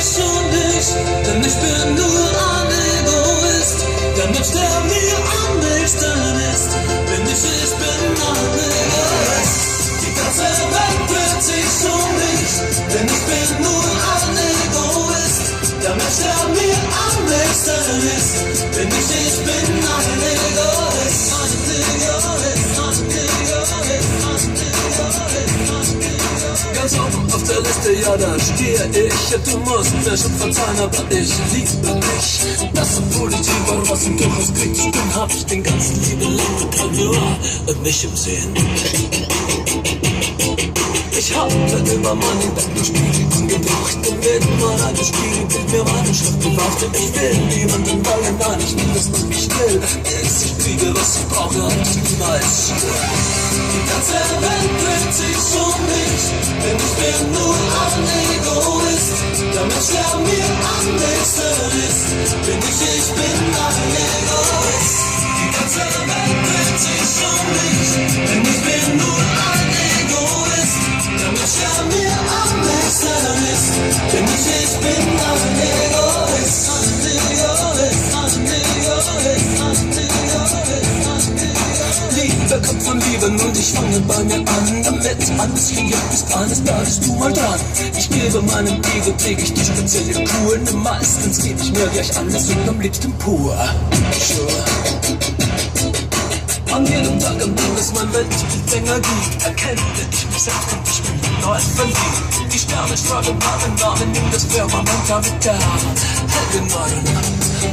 sich um mich, denn ich bin nur ein Egoist. Der Mensch, der mir am nächsten ist, bin ich bin ein Egoist. Die ganze Welt dreht sich um mich, denn ich bin nur ein Egoist. Der Mensch, der mir am nächsten ist, bin ich bin ein Egoist. Ganz oben auf der Liste, ja, da stehe ich. Du musst mir schon verzeihen, aber ich liebe dich. Das ist positiv, was im Durchaus kriegt. Stimmt, hab ich den ganzen Leben lang Karriere und mich im Sehen. Ich habe immer meinen Bettspiegel angebracht und mit meiner Spiegel wird mir meine Schrift bewacht. Und ich will niemanden wollen, nein, ich will das, was ich will. Bis ich kriege, was ich brauche, und ich niemals still. Die ganze Welt dreht sich um mich, denn ich bin nur ein Egoist. Der Mensch, der mir am nächsten ist, bin ich bin ein Egoist. Die ganze Welt dreht sich um mich, denn ich bin nur ein Egoist. Der Mensch, der mir am nächsten ist, bin ich bin ein Egoist. Liebe kommt von Lieben und ich fange bei mir an, damit alles hier ist, alles da bist du mal dran. Ich gebe meinem Ego täglich die spezielle Kur, denn meistens gebe ich mir gleich alles und am liebsten pur. Sure. An jedem Tag, an dem es mein Weltenergie erkenne ich mich selbst und ich bin neu verliebt. Die Sterne strahlen meinen Namen in das Firmament mit der hellen neuen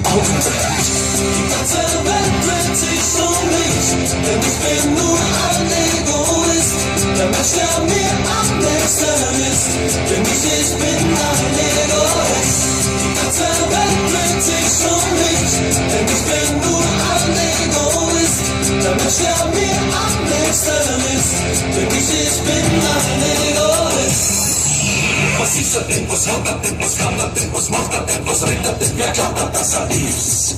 Augenwelt. Die ganze Welt dreht sich um mich, denn ich bin nur ein Egoist. Der Mensch, der mir am nächsten ist, bin ich bin ein Egoist. Die ganze Welt dreht sich um mich, denn ich bin nur ein Egoist. Der Mensch, der mir am nächsten ist, bin ich bin ein Egoist. Was ist das denn, was hat das denn, was kann das denn, was macht das denn, was redet das denn, wer glaubt das, dass er ist?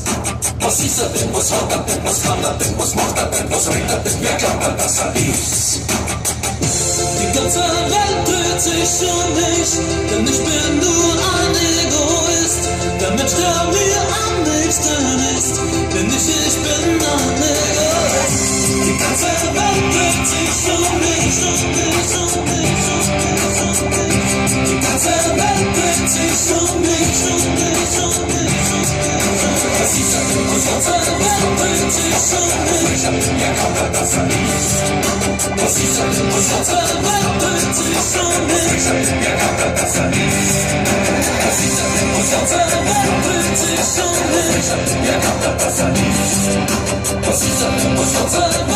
Was ist das denn, was hat das denn, was kann das denn, was macht das denn, was redet das denn, wer glaubt das, dass er ist? Die ganze Welt dreht sich um mich, denn ich bin nur ein Egoist. Der Mensch, der mir am nächsten ist, bin ich bin ein Egoist. Die ganze Welt dreht sich um mich, Die ganze Welt dreht sich um mich, Was ist das denn, was hat das denn, was dreht sich um mich? Wer glaubt das, dass er ist? Was ist das denn, was hat das denn, was dreht sich um mich? Wer glaubt das, dass er ist? Was ist das denn, was hat das denn, was dreht sich um mich? Wer glaubt das, dass er ist? Was ist das denn, was hat das denn,